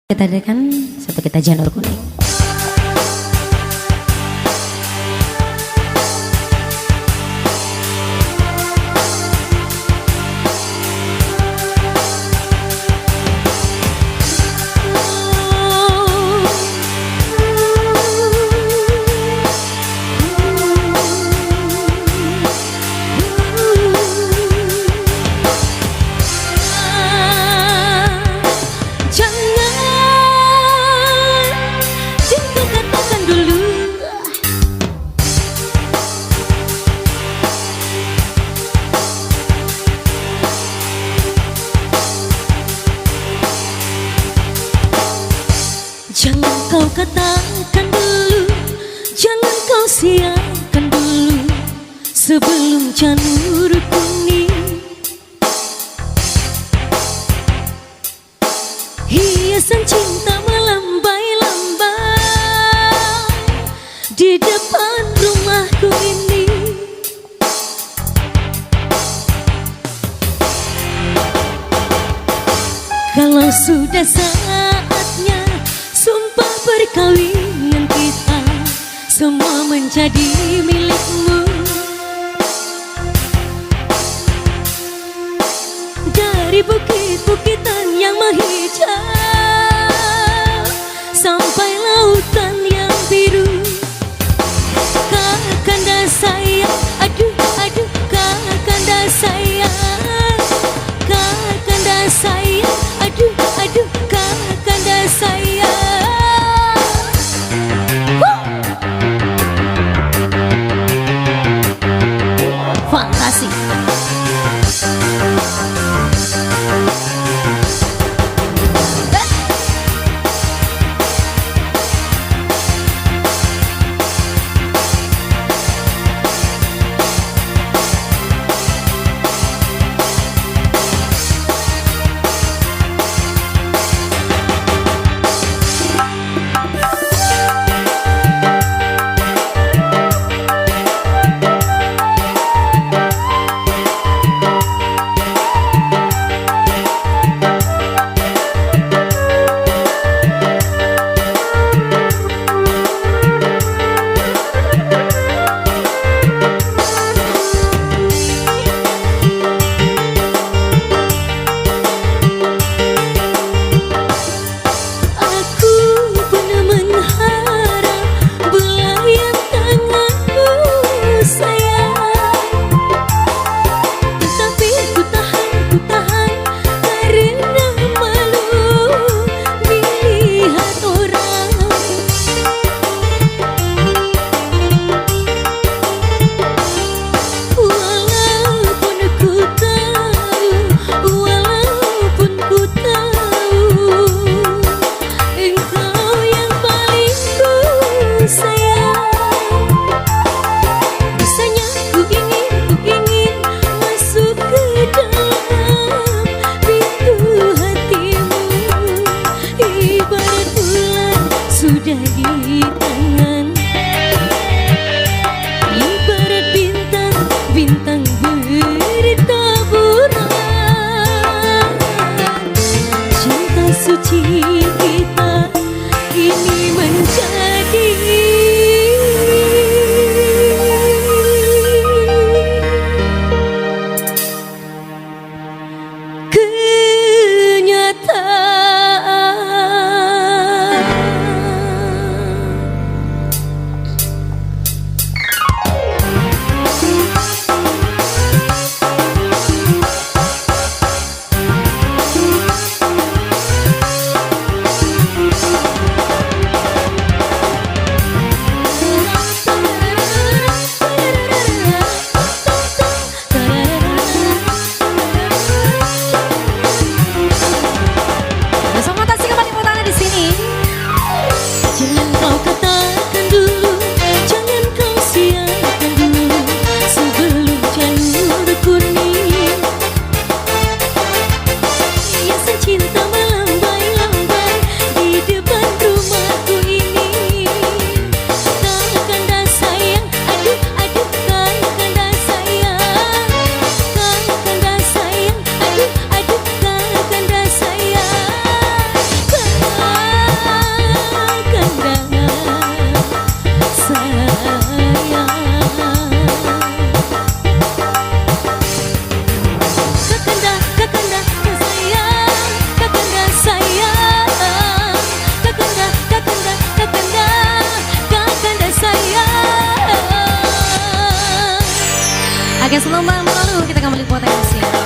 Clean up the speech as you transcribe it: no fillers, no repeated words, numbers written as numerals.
Kita adakan satu kita janur kuning. Jangan kau katakan dulu, jangan kau siapkan dulu sebelum janur kuning. Hiasan cinta melambai-lambai di depan rumahku ini. Kalau sudah saatnya sumpah perkawinan kita, semua menjadi milikmu. Dari bukit-bukitan yang menghijau sampai lautan yang biru, kakanda sayang, aduh aduh kakanda sayang, kakanda sayang, aduh aduh kakanda sayang. Fantasi. Oke, sebelum berlalu kita kembali potensi.